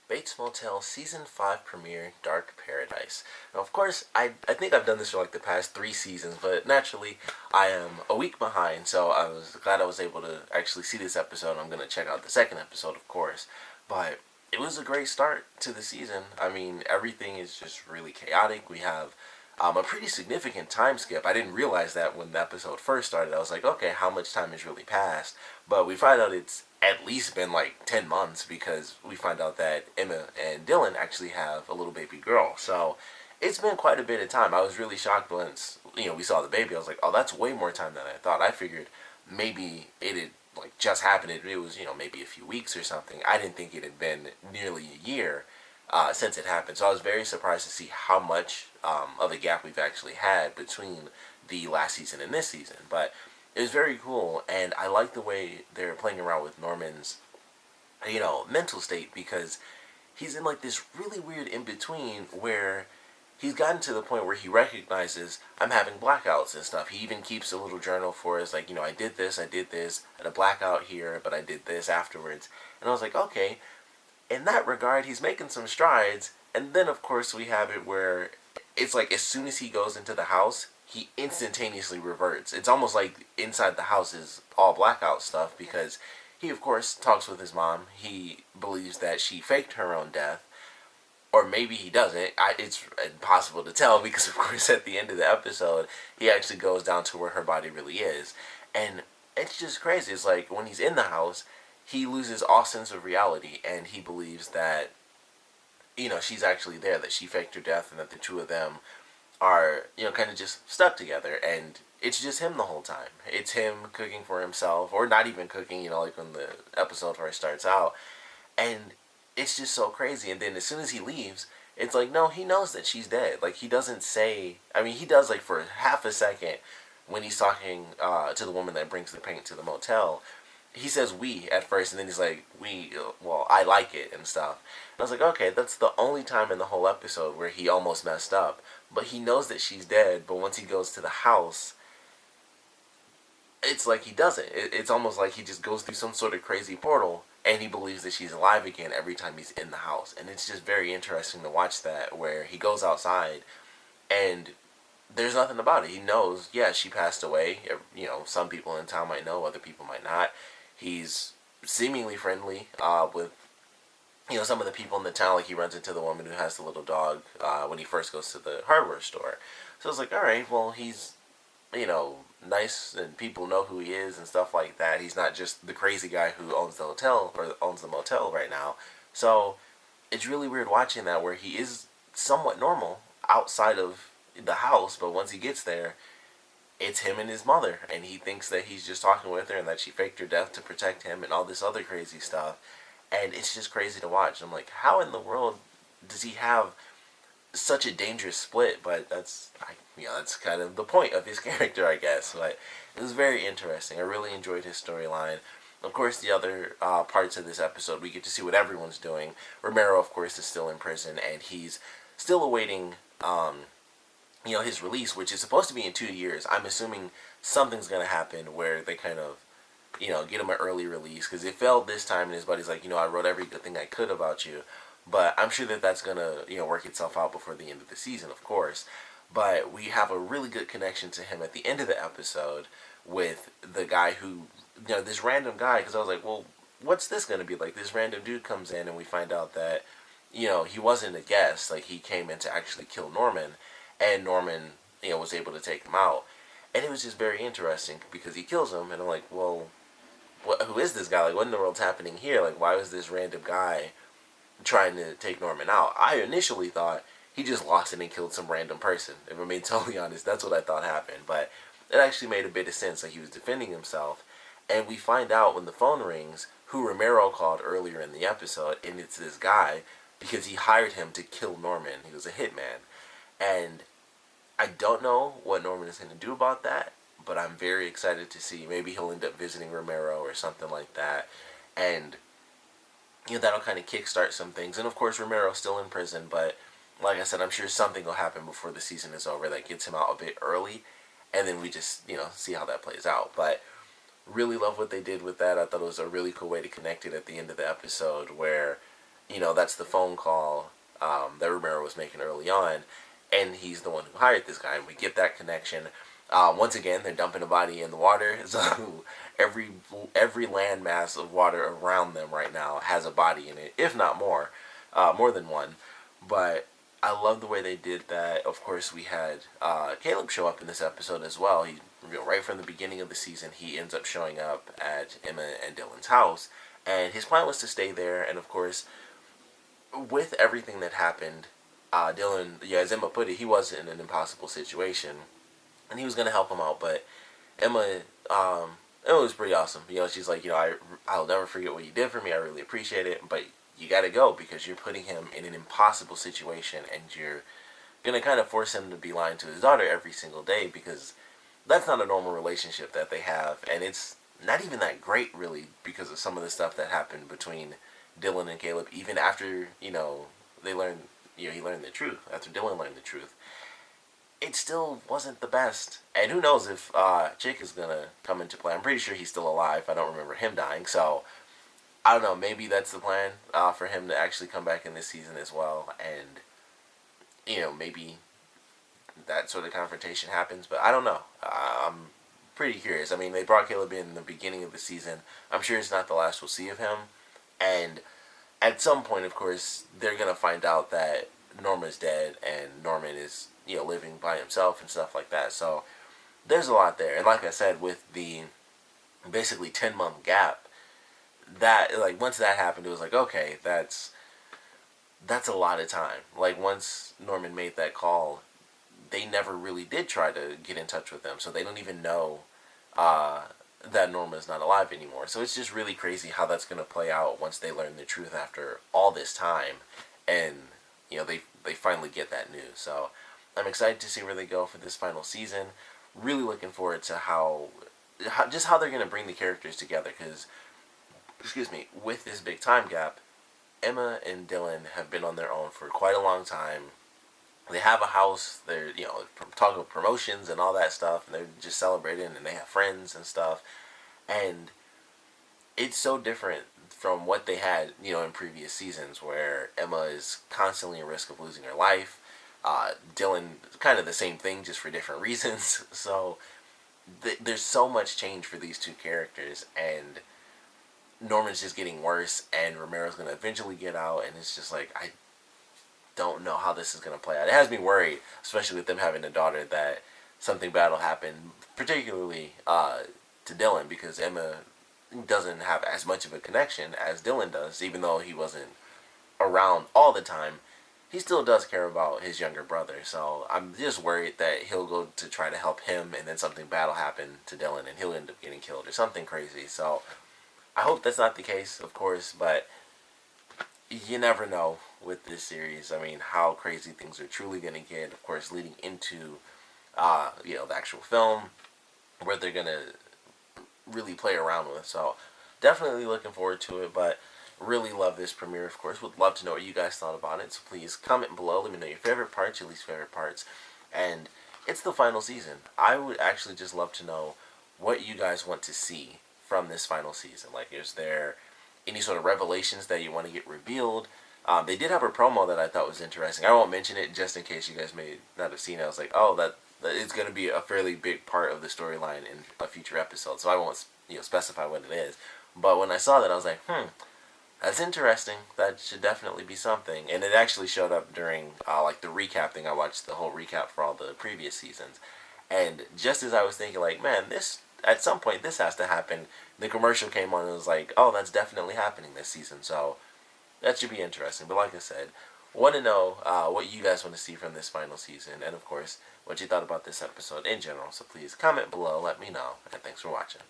Bates Motel Season 5 premiere, Dark Paradise. Now, of course, I think I've done this for like the past 3 seasons, but naturally, I am a week behind, so I was glad I was able to actually see this episode. I'm going to check out the second episode, of course. But it was a great start to the season. I mean, everything is just really chaotic. We have a pretty significant time skip. I didn't realize that when the episode first started. I was like, okay, how much time has really passed? But we find out it's at least been like 10 months because we find out that Emma and Dylan actually have a little baby girl. So it's been quite a bit of time. I was really shocked once, we saw the baby. I was like, oh, that's way more time than I thought. I figured maybe it had like just happened. It was, maybe a few weeks or something. I didn't think it had been nearly a year since it happened. So I was very surprised to see how much of a gap we've actually had between the last season and this season. But it was very cool, and I like the way they're playing around with Norman's, mental state, because he's in like this really weird in between where he's gotten to the point where he recognizes I'm having blackouts and stuff. He even keeps a little journal for us, like, I did this, I had a blackout here, but I did this afterwards. And I was like, okay, in that regard, he's making some strides. And then, of course, we have it where it's like as soon as he goes into the house, he instantaneously reverts. It's almost like inside the house is all blackout stuff because he, of course, talks with his mom. He believes that she faked her own death. Or maybe he doesn't. It's impossible to tell because, of course, at the end of the episode, he actually goes down to where her body really is. And it's just crazy. It's like when he's in the house, he loses all sense of reality and he believes that, she's actually there, that she faked her death and that the two of them are, kind of just stuck together. And it's just him the whole time. It's him cooking for himself, or not even cooking, like when the episode first starts out. And it's just so crazy. And then as soon as he leaves, it's like, no, he knows that she's dead. Like, he doesn't say, I mean, he does, like, for half a second when he's talking to the woman that brings the paint to the motel. He says we at first, and then he's like, well, I like it and stuff. And I was like, okay, that's the only time in the whole episode where he almost messed up. But he knows that she's dead, but once he goes to the house, it's like he doesn't. It's almost like he just goes through some sort of crazy portal, and he believes that she's alive again every time he's in the house. And it's just very interesting to watch that, where he goes outside, and there's nothing about it. He knows, yeah, she passed away. Some people in town might know, other people might not. He's seemingly friendly with, some of the people in the town. Like, he runs into the woman who has the little dog when he first goes to the hardware store. So it's like, all right, well, he's, nice and people know who he is and stuff like that. He's not just the crazy guy who owns the hotel or owns the motel right now. So it's really weird watching that, where he is somewhat normal outside of the house, but once he gets there, it's him and his mother, and he thinks that he's just talking with her and that she faked her death to protect him and all this other crazy stuff. And it's just crazy to watch. I'm like, how in the world does he have such a dangerous split? But that's kind of the point of his character, I guess. But it was very interesting. I really enjoyed his storyline. Of course, the other parts of this episode, we get to see what everyone's doing. Romero, of course, is still in prison, and he's still awaiting, his release, which is supposed to be in 2 years. I'm assuming something's going to happen where they kind of, get him an early release, because it failed this time, and his buddy's like, I wrote every good thing I could about you. But I'm sure that that's going to, work itself out before the end of the season, of course. But we have a really good connection to him at the end of the episode with the guy who, this random guy, because I was like, well, what's this going to be like? This random dude comes in and we find out that, he wasn't a guest. Like, he came in to actually kill Norman, and Norman, was able to take him out. And it was just very interesting because he kills him, and I'm like, well, who is this guy? Like, what in the world's happening here? Like, why was this random guy trying to take Norman out? I initially thought he just lost it and killed some random person. If I'm being totally honest, that's what I thought happened. But it actually made a bit of sense. Like, he was defending himself. And we find out when the phone rings who Romero called earlier in the episode, and it's this guy because he hired him to kill Norman. He was a hitman. And I don't know what Norman is going to do about that, but I'm very excited to see. Maybe he'll end up visiting Romero or something like that. And, that'll kind of kickstart some things. And, of course, Romero's still in prison, but like I said, I'm sure something will happen before the season is over that gets him out a bit early, and then we just, see how that plays out. But really love what they did with that. I thought it was a really cool way to connect it at the end of the episode, where, that's the phone call that Romero was making early on, and he's the one who hired this guy, and we get that connection. Once again, they're dumping a body in the water, so every landmass of water around them right now has a body in it, if not more than one. But I love the way they did that. Of course, we had Caleb show up in this episode as well. Right from the beginning of the season, he ends up showing up at Emma and Dylan's house, and his plan was to stay there. And of course, with everything that happened, Dylan, yeah, as Emma put it, he was in an impossible situation, and he was going to help him out. But Emma, it was pretty awesome. She's like, I'll never forget what you did for me. I really appreciate it, but you got to go because you're putting him in an impossible situation, and you're going to kind of force him to be lying to his daughter every single day, because that's not a normal relationship that they have, and it's not even that great, really, because of some of the stuff that happened between Dylan and Caleb, even after, they learned, he learned the truth, after Dylan learned the truth. It still wasn't the best. And who knows if Chick is going to come into play. I'm pretty sure he's still alive. I don't remember him dying. So, I don't know. Maybe that's the plan for him to actually come back in this season as well. And, maybe that sort of confrontation happens. But I don't know. I'm pretty curious. I mean, they brought Caleb in the beginning of the season. I'm sure it's not the last we'll see of him. And at some point, of course, they're going to find out that Norma's dead and Norman is, living by himself and stuff like that. So there's a lot there. And like I said, with the basically 10-month gap, that, like, once that happened, it was like, okay, that's a lot of time. Like, once Norman made that call, they never really did try to get in touch with them. So they don't even know that Norma's not alive anymore. So it's just really crazy how that's going to play out once they learn the truth after all this time. And, they finally get that news. So I'm excited to see where they go for this final season. Really looking forward to how they're going to bring the characters together. Because, with this big time gap, Emma and Dylan have been on their own for quite a long time. They have a house. They're, talking about promotions and all that stuff. And they're just celebrating, and they have friends and stuff. And it's so different from what they had, in previous seasons, where Emma is constantly at risk of losing her life. Dylan, kind of the same thing, just for different reasons. So there's so much change for these two characters, and Norman's just getting worse, and Romero's going to eventually get out, and it's just like, I don't know how this is going to play out. It has me worried, especially with them having a daughter, that something bad will happen, particularly to Dylan, because Emma doesn't have as much of a connection as Dylan does. Even though he wasn't around all the time, he still does care about his younger brother. So I'm just worried that he'll go to try to help him, and then something bad will happen to Dylan, and he'll end up getting killed or something crazy. So I hope that's not the case, of course, but you never know with this series. I mean, how crazy things are truly going to get, of course, leading into the actual film, where they're going to really play around with. So definitely looking forward to it, but really love this premiere, of course. Would love to know what you guys thought about it, so please comment below. Let me know your favorite parts, your least favorite parts. And it's the final season. I would actually just love to know what you guys want to see from this final season. Like, is there any sort of revelations that you want to get revealed? They did have a promo that I thought was interesting. I won't mention it just in case you guys may not have seen it. I was like, oh, that it's going to be a fairly big part of the storyline in a future episode, so I won't specify what it is. But when I saw that, I was like, that's interesting. That should definitely be something. And it actually showed up during like the recap thing. I watched the whole recap for all the previous seasons, and just as I was thinking, like, man, this at some point this has to happen, the commercial came on and it was like, oh, that's definitely happening this season. So that should be interesting. But like I said, want to know what you guys want to see from this final season, and of course, what you thought about this episode in general. So please comment below, let me know, and thanks for watching.